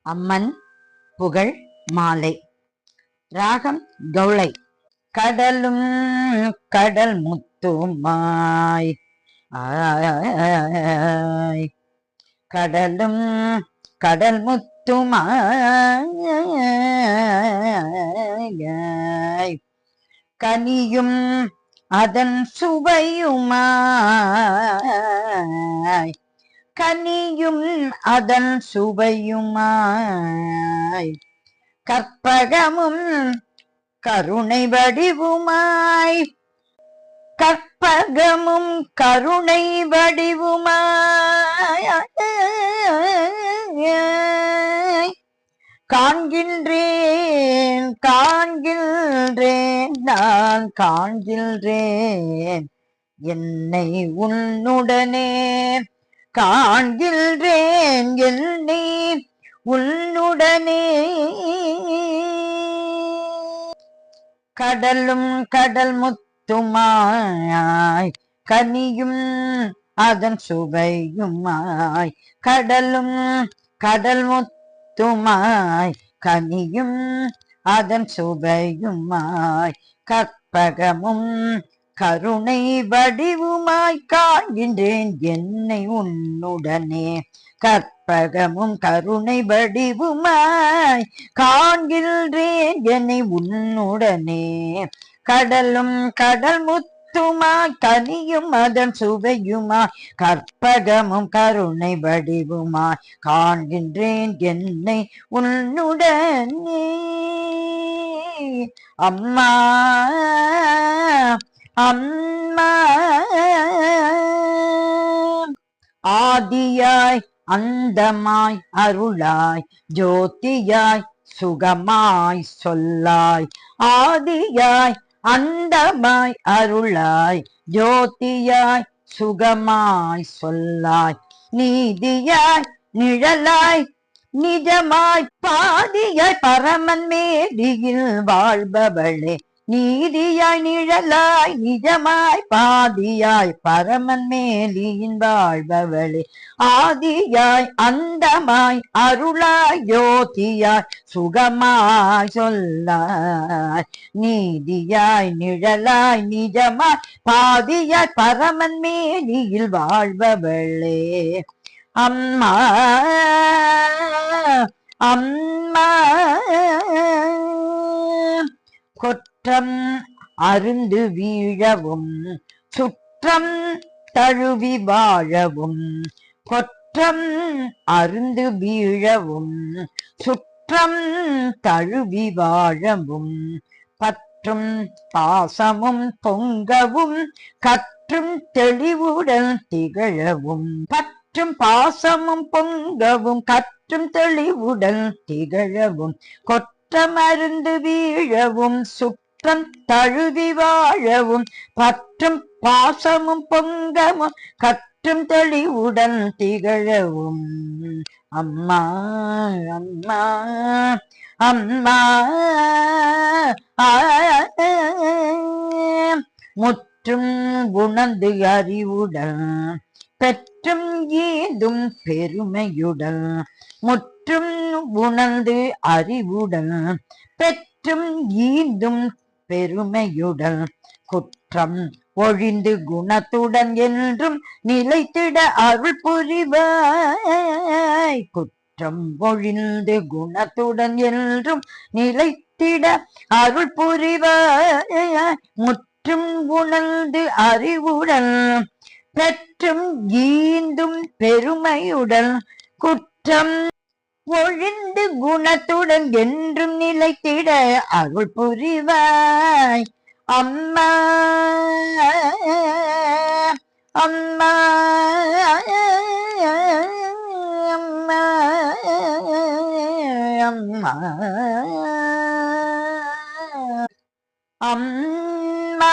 அம்மன் புகழ் மாலை. ராகம் கௌளை. கடலும் கடல் முத்துமாய் கடலும் கடல் முத்துமாய் கனியும் அதன் சுவையுமாய் கனியும் அதன் சுவையுமாய் கற்பகமும் கருணை வடிவுமாய் கற்பகமும் கருணை வடிவுமாய் காண்கின்றேன் காண்கின்றேன் நான் காண்கின்றேன் என்னை உன்னுடனே காண்கின்றேன் என்னை உன்னுடனே. கடலும் கடல் முத்துமாய் கனியும் அதன் சுவையுமாய் கடலும் கடல் முத்துமாய் கனியும் அதன் சுவையுமாய் கற்பகமும் கருணை வடிவுமாய் காண்கின்றேன் என்னை உன்னுடனே கற்பகமும் கருணை வடிவுமாய் காண்கின்றேன் என்னை உன்னுடனே. கடலும் கடல் முத்துமாய் கனியும் அதன் சுவையுமாய் கற்பகமும் கருணை வடிவுமாய் காண்கின்றேன் என்னை உன்னுடனே. அம்மா அம்மா ஆதியாய் அந்தமாய் அருளாய் ஜோதியாய் சுகமாய் சொல்லாய் ஆதியாய் அந்தமாய் அருளாய் ஜோதியாய் சுகமாய் சொல்லாய் நீதியாய் நிழலாய் நிஜமாய் பாதியாய் பரமன் மேடியில் வாழ்பவளே நீதியாய் நிழலாய் நிஜமாய் பாதியாய் பரமன் மேலியின் வாழ்பவளே ஆதியாய் அந்தமாய் அருளாய் ஜோதியாய் சுகமாய் சொல்லாய் நீதியாய் நிழலாய் நிஜமாய் பாதியாய் பரமன் மேலியில் வாழ்பவளே. அம்மா அம்மா கொற்றம் அருந்து வீழவும் சுற்றம் தழுவி வாழவும் கொற்றம் அருந்து வீழவும் சுற்றம் தழுவி வாழவும் பற்றும் பாசமும் பொங்கவும் கற்றும் தெளிவுடன் திகழவும் பற்றும் பாசமும் பொங்கவும் கற்றும் தெளிவுடன் திகழவும் கொற்றம் அருந்து வீழவும் சுற்றம் தழுவி வாழவும் பற்றும் பாசமும் பொங்கவும் கற்றும் தெளிவுடன் திகழவும். அம்மா அம்மா அம்மா முற்றும் உணர்ந்து அறிவுடன் பெற்றும் ஏதும் பெருமையுடன் முற்றும் உணர்ந்து அறிவுடன் பெற்றும் ஈந்தும் பெருமையுடன் குற்றம் ஒழிந்து குணத்துடன் என்றும் நிலைத்திட அருள் புரிவாய் குற்றம் ஒழிந்து குணத்துடன் என்றும் நிலைத்திட அருள் புரிவாய் முற்றும் உணர்ந்து அறிவுடன் பெற்றும் ஈந்தும் பெருமையுடன் குற்றம் ஒழிந்து குணத்துடன் என்றும் நிலைத்திட அருள் புரிவாய். அம்மா அம்மா அம்மா அம்மா அம்மா.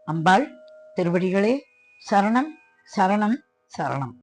அம்பாள் திருவடிகளே சரணம் சரணம் சரணம்.